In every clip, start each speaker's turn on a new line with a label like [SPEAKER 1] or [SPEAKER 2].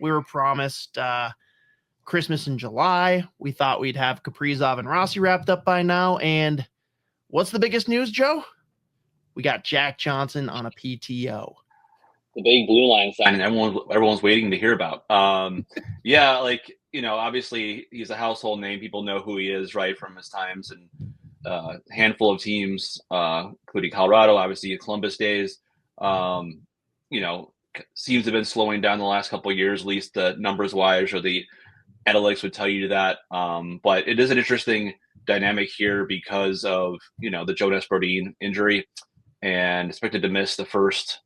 [SPEAKER 1] We were promised Christmas in July. We thought we'd have Kaprizov and Rossi wrapped up by now. And what's the biggest news, Joe? We got Jack Johnson on a PTO.
[SPEAKER 2] The big blue line sign, and everyone's waiting to hear about. Yeah, like, obviously he's a household name. People know who he is, right, from his times and handful of teams, including Colorado, obviously Columbus days. Seems to have been slowing down the last couple of years, at least the numbers wise, or the analytics would tell you that. But it is an interesting dynamic here because of the Jonas Brodin injury, and expected to miss the first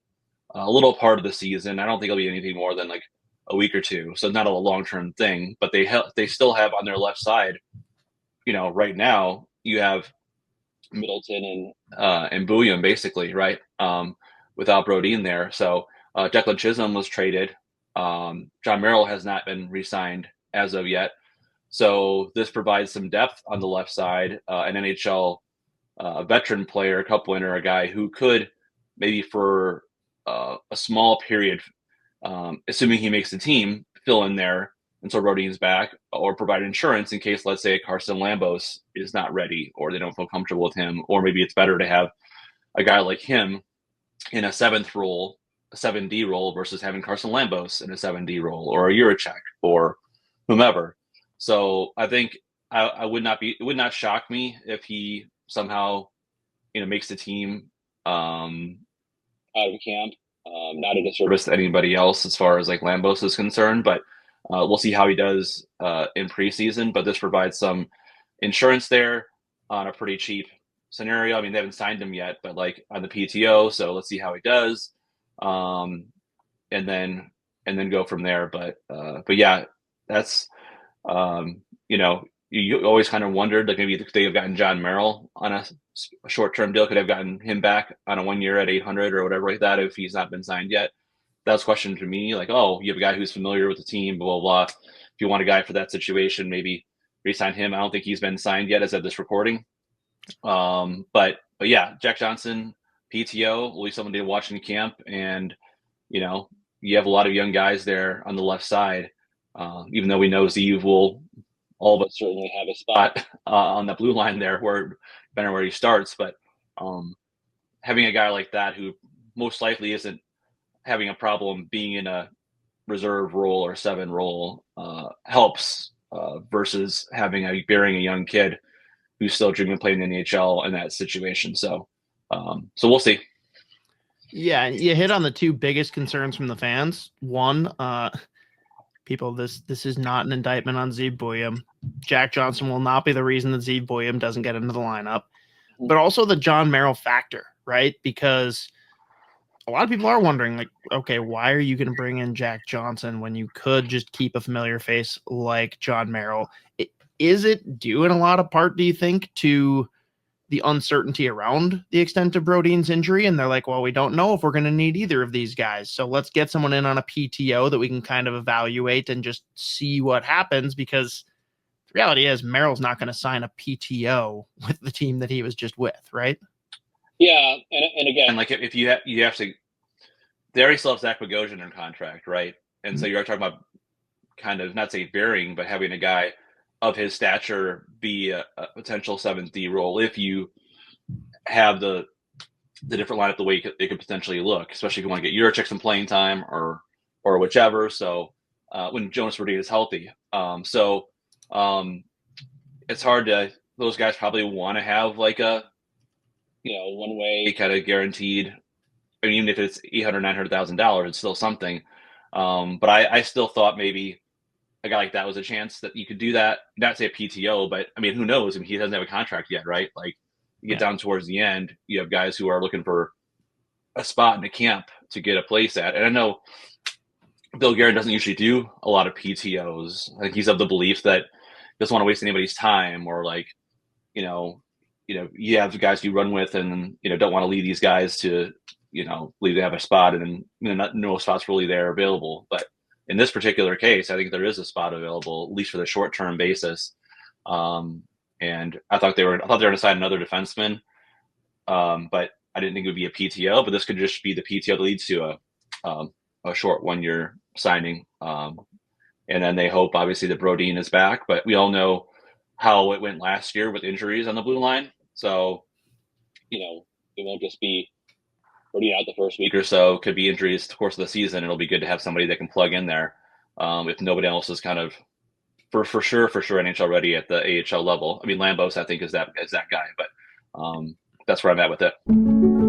[SPEAKER 2] little part of the season. I don't think it'll be anything more than like a week or two, so not a long-term thing. But they still have on their left side, right now you have Middleton and Bouillon basically, right? Without Brodin there, so Declan Chisholm was traded. John Merrill has not been re-signed as of yet, so this provides some depth on the left side. An NHL veteran player, cup winner, a guy who could maybe for a small period, assuming he makes the team, fill in there until Brodin's back, or provide insurance in case, let's say, Carson Lambos is not ready or they don't feel comfortable with him, or maybe it's better to have a guy like him in a seventh role, a 7D role, versus having Carson Lambos in a 7D role, or a Juracek or whomever. So I think it would not shock me if he somehow, makes the team out of camp. Not a disservice to anybody else as far as like Lambos is concerned, but we'll see how he does in preseason. But this provides some insurance there on a pretty cheap scenario. I mean, they haven't signed him yet, but like on the PTO, so let's see how he does, and then go from there. But yeah, that's you always kind of wondered, like, maybe they have gotten John Merrill on a short-term deal, could have gotten him back on a 1 year at 800 or whatever like that if he's not been signed yet. That was a question to me, like, oh, you have a guy who's familiar with the team, blah, blah, blah. If you want a guy for that situation, maybe re-sign him. I don't think he's been signed yet as of this recording. But yeah, Jack Johnson, PTO, will be someone to watch in camp. And, you have a lot of young guys there on the left side. Even though we know Zeev will all but certainly have a spot on the blue line there, depending on where he starts. But having a guy like that who most likely isn't having a problem being in a reserve role or 7 role helps versus bearing a young kid who's still dreaming of playing in the NHL in that situation. So we'll see.
[SPEAKER 1] Yeah, you hit on the two biggest concerns from the fans. One, people, this is not an indictment on Zeev Bouillon. Jack Johnson will not be the reason that Zeev Bouillon doesn't get into the lineup. But also the John Merrill factor, right? Because a lot of people are wondering, like, okay, why are you going to bring in Jack Johnson when you could just keep a familiar face like John Merrill? Is it due in a lot of part, do you think, to the uncertainty around the extent of Brodin's injury? And they're like, well, we don't know if we're going to need either of these guys. So let's get someone in on a PTO that we can kind of evaluate and just see what happens, because the reality is Merrill's not going to sign a PTO with the team that he was just with, right?
[SPEAKER 2] Yeah, and again, like if you have to, they already still have Zach Bogosian in contract, right? And so you're talking about kind of, not say burying, but having a guy of his stature be a potential 7th D role if you have the different lineup the way it could potentially look, especially if you want to get Juracek some playing time or whichever. So when Jonas Brodin is healthy, it's hard to. Those guys probably want to have like a one way kind of guaranteed. I mean, even if it's $800,000-$900,000, it's still something. But I still thought maybe a guy like that was a chance that you could do that. Not say a PTO, but I mean, who knows? I mean, he doesn't have a contract yet, right? Like, you get down towards the end, you have guys who are looking for a spot in the camp to get a place at. And I know Bill Guerin doesn't usually do a lot of PTOs. I think he's of the belief that he doesn't want to waste anybody's time, or like, you have the guys you run with and, don't want to leave these guys to, leave to have a spot and then, no spot's really there available. But in this particular case, I think there is a spot available, at least for the short-term basis. And I thought they were going to sign another defenseman, but I didn't think it would be a PTO. But this could just be the PTO that leads to a short 1 year signing And then they hope, obviously, that Brodeen is back. But we all know how it went last year with injuries on the blue line. So, it won't just be Brodeen out the first week or so. Could be injuries the course of the season. It'll be good to have somebody that can plug in there if nobody else is kind of for sure NHL ready at the AHL level. I mean, Lambos, I think, is that guy. But that's where I'm at with it.